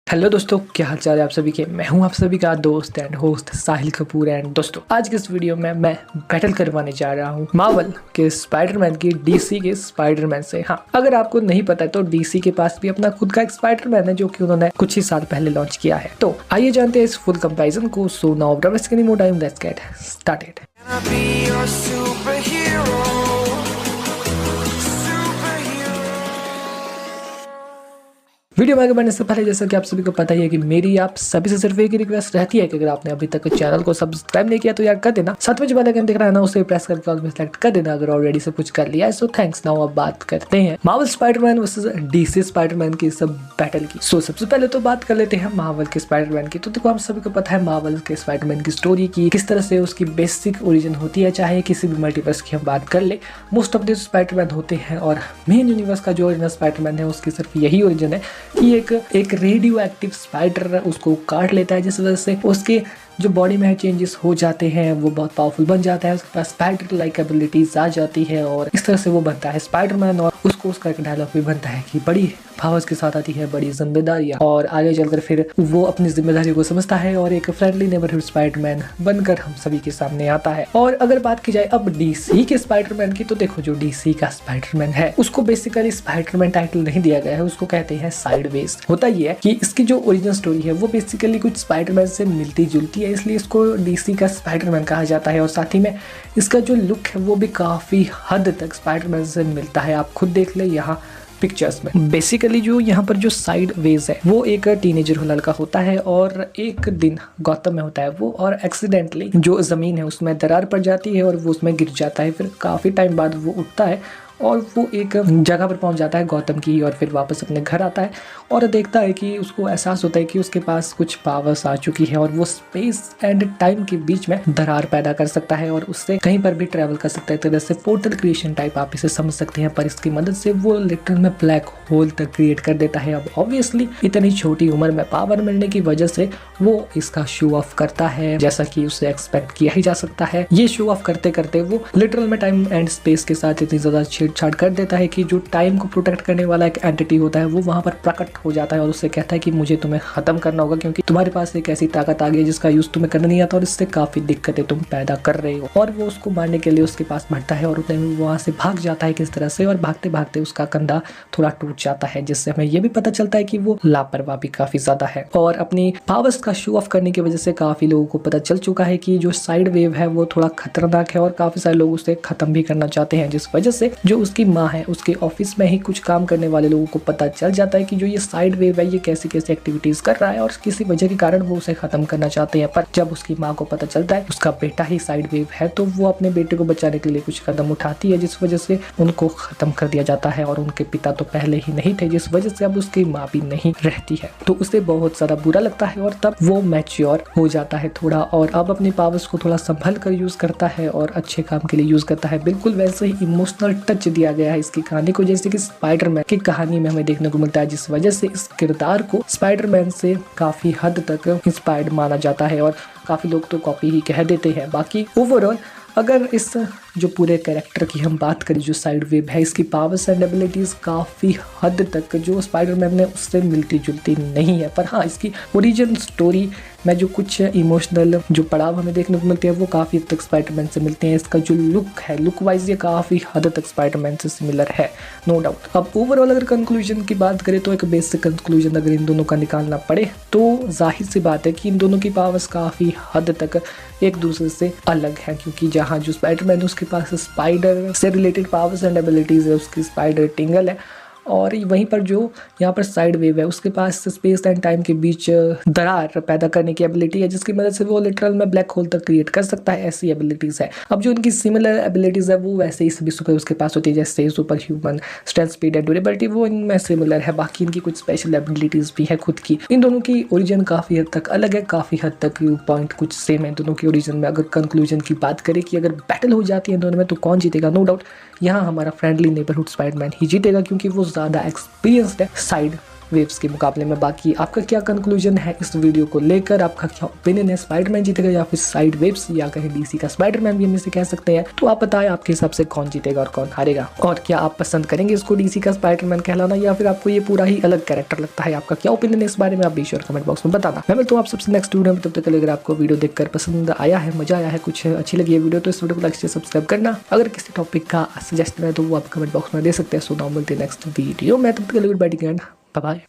Hello दोस्तों, क्या हाल चाल है आप सभी के। मैं हूं आप सभी का दोस्त and host Sahil Kapoor. And दोस्तों, आज के इस वीडियो में मैं बैटल करवाने जा रहा हूं मार्वल के स्पाइडरमैन की डीसी के स्पाइडरमैन से। हाँ, अगर आपको नहीं पता है तो डीसी के पास भी अपना खुद का एक स्पाइडरमैन है जो कि उन्होंने कुछ ही साल पहले लॉन्च किया है। तो आइए जानते हैं इस फुल कंपैरिजन को। So now without wasting any more time, let's get started. Video में आगे बढ़ने से पहले जैसा कि आप सभी को पता ही है कि मेरी आप सभी से सिर्फ एक ही रिक्वेस्ट रहती है कि अगर आपने अभी तक चैनल को सब्सक्राइब नहीं किया तो यार कर देना। साथ में जो वाला आइकन दिख रहा है ना, उसे प्रेस करके ऑल में सेलेक्ट कर देना अगर ऑलरेडी सब कुछ कर लिया है। So thanks. नाउ अब बात करते हैं Marvel Spiderman versus DC Spiderman की सब बैटल की। सो सबसे पहले तो बात कर लेते हैं मार्वल के स्पाइडरमैन की। तो देखो, हम सभी को पता है मार्वल के स्पाइडरमैन की स्टोरी की किस तरह से उसकी बेसिक ओरिजिन होती है। चाहे किसी भी मल्टीवर्स की हम बात कर ले, मोस्ट ऑफ द स्पाइडरमैन होते हैं और मेन यूनिवर्स का जो ओरिजिनल स्पाइडरमैन है उसकी सिर्फ यही ओरिजिन है कि एक रेडियो एक्टिव स्पाइडर उसको काट लेता है, जिस वजह से उसके जो बॉडी में चेंजेस हो जाते हैं, वो बहुत पावरफुल बन जाता है, उसके पास स्पाइडर लाइक एबिलिटीज आ जाती है और इस तरह से वो बनता है स्पाइडरमैन। और उसको उसका एक डायलॉग भी बनता है कि बड़ी पावर्स के साथ आती है बड़ी जिम्मेदारियां, और आगे चलकर फिर वो अपनी जिम्मेदारी को समझता है और एक फ्रेंडली नेबरहुड स्पाइडरमैन बनकर हम सभी के सामने आता है। और अगर बात की जाए अब डीसी के स्पाइडरमैन की, तो देखो, जो डीसी का स्पाइडरमैन है उसको बेसिकली स्पाइडरमैन टाइटल नहीं दिया गया है, उसको कहते हैं साइडवेज। होता ये है कि इसकी जो ओरिजिनल स्टोरी है वो बेसिकली कुछ स्पाइडरमैन से मिलती जुलती है, इसलिए इसको डीसी का स्पाइडरमैन कहा जाता है। और साथ ही में इसका जो लुक है वो भी काफी हद तक स्पाइडरमैन से मिलता है। आप खुद देख ले यहाँ पिक्चर्स में। बेसिकली जो यहाँ पर जो साइड वेज है वो एक टीनेजर लड़का होता है और एक दिन गौतम में होता है वो, और एक्सीडेंटली जो जमीन है उसमें दरार पड़ जाती है और वो उसमें गिर जाता है। फिर काफी टाइम बाद वो उठता है और वो एक जगह पर पहुंच जाता है गौतम की, और फिर वापस अपने घर आता है और देखता है कि उसको एहसास होता है कि उसके पास कुछ पावर्स आ चुकी है और वो स्पेस एंड टाइम के बीच में दरार पैदा कर सकता है और उससे कहीं पर भी ट्रैवल कर सकता है। तरह से पोर्टल क्रिएशन टाइप आप इसे समझ सकते हैं, पर इसकी मदद से वो लिटरल में ब्लैक होल तक क्रिएट कर देता है। अब ऑब्वियसली इतनी छोटी उम्र में पावर मिलने की वजह से वो इसका शो ऑफ करता है, जैसा कि उसे एक्सपेक्ट किया ही जा सकता है। ये शो ऑफ करते करते वो लिटरल में टाइम एंड स्पेस के साथ इतनी ज्यादा छेड़छाड़ कर देता है कि जो टाइम को प्रोटेक्ट करने वाला एक एंटिटी होता है वो वहां पर प्रकट हो जाता है और उससे कहता है कि मुझे तुम्हें खत्म करना होगा, क्योंकि तुम्हारे पास एक ऐसी ताकत आ गई है जिसका यूज तुम्हें करना नहीं आता और इससे काफी दिक्कतें तुम पैदा कर रहे हो। और वो उसको मारने के लिए उसके पास बढ़ता है और वहां से भाग जाता है किस तरह से, और भागते भागते उसका कंधा थोड़ा टूट जाता है, जिससे हमें ये भी पता चलता है कि वो लापरवाह भी काफी ज्यादा है। और अपनी पावर्स का शो ऑफ करने की वजह से काफी लोगों को पता चल चुका है कि जो साइड वेव है वो थोड़ा खतरनाक है और काफी सारे लोग उसे खत्म भी करना चाहते हैं, जिस वजह से जो उसकी माँ है उसके ऑफिस में ही कुछ काम करने वाले लोगों को पता चल जाता है कि जो ये साइड वेव है ये कैसी कैसी एक्टिविटीज कर रहा है और किसी वजह के कारण वो उसे खत्म करना चाहते हैं। पर जब उसकी माँ को पता चलता है उसका बेटा ही साइड वेव है, तो वो अपने बेटे को बचाने के लिए कुछ कदम उठाती है, जिस वजह से उनको खत्म कर दिया जाता है। और उनके पिता तो पहले ही नहीं थे, जिस वजह से अब उसकी माँ भी नहीं रहती है, तो उसे बहुत ज्यादा बुरा लगता है और तब वो मैच्योर हो जाता है थोड़ा, और अब अपनी पावर्स को थोड़ा संभल कर यूज करता है और अच्छे काम के लिए यूज करता है। बिल्कुल वैसे ही इमोशनल टच दिया गया है इसकी कहानी को, जैसे कि स्पाइडरमैन की कहानी में हमें देखने को मिलता है, जिस वजह से इस किरदार को स्पाइडरमैन से काफी हद तक इंस्पायर्ड माना जाता है और काफी लोग तो कॉपी ही कह देते हैं। बाकी ओवरऑल अगर इस जो पूरे कैरेक्टर की हम बात करें, जो साइड वेव है, इसकी पावर्स एंड एबिलिटीज काफी हद तक जो स्पाइडरमैन ने उससे मिलती जुलती नहीं है, पर हाँ इसकी ओरिजिन स्टोरी में जो कुछ इमोशनल जो पड़ाव हमें देखने को मिलते हैं वो काफी हद तक स्पाइडरमैन से मिलते हैं। इसका जो लुक है, लुक वाइज ये काफी हद तक स्पाइडरमैन से सिमिलर है, नो डाउट। अब ओवरऑल अगर कंक्लूजन की बात करें तो एक बेसिक कंक्लूजन अगर इन दोनों का निकालना पड़े तो जाहिर सी बात है कि इन दोनों की पावर्स काफी हद तक एक दूसरे से अलग है, क्योंकि जहाँ जो स्पाइडरमैन उसके पास स्पाइडर से रिलेटेड पावर्स एंड एबिलिटीज है, उसकी स्पाइडर टिंगल है, और वहीं पर जो यहाँ पर साइड वेव है उसके पास स्पेस एंड टाइम के बीच दरार पैदा करने की एबिलिटी है, जिसकी मदद से वो लिटरल में ब्लैक होल तक क्रिएट कर सकता है। ऐसी एबिलिटीज है। अब जो इनकी सिमिलर एबिलिटीज है वो वैसे ही सभी सुपर उसके पास होती है, जैसे super human strength, speed and durability, वो इनमें सिमिलर है। बाकी इनकी कुछ स्पेशल एबिलिटीज भी है खुद की। इन दोनों की ओरिजिन काफी हद तक अलग है, काफी हद तक पॉइंट कुछ सेम है दोनों की ओरिजिन में। अगर कंक्लूजन की बात करें कि अगर बैटल हो जाती है दोनों में तो कौन जीतेगा, नो डाउट यहाँ हमारा फ्रेंडली नेबरहुड स्पाइडरमैन ही जीतेगा, क्योंकि वो ज्यादा एक्सपीरियंस्ड है साइड वेव्स के मुकाबले में। बाकी आपका क्या कंक्लूजन है इस वीडियो को लेकर, आपका क्या ओपिनियन है, स्पाइडरमैन जीतेगा या फिर साइड वेव्स या कहीं डीसी का स्पाइडरमैन भी हम इसे कह सकते हैं। तो आप बताएं आपके हिसाब से कौन जीतेगा और कौन हारेगा, और क्या आप पसंद करेंगे इसको डीसी का स्पाइडरमैन कहलाना या फिर आपको ये पूरा ही अलग कैरेक्टर लगता है। आपका क्या ओपिनियन है इस बारे में आप भी श्योर कमेंट बॉक्स में बताना। मैं मिलता हूं आप सबसे नेक्स्ट वीडियो में, तब तक के लिए अगर आपको वीडियो देखकर पसंद आया है, मजा आया है, कुछ अच्छी लगी है वीडियो, तो इस वीडियो को लाइक से सब्सक्राइब करना। अगर किसी टॉपिक का सजेशन है तो वो आप कमेंट बॉक्स में दे सकते हैं। सो नाउ मिलते हैं नेक्स्ट वीडियो में, तब तक के लिए गुड बाय, बाय बाय।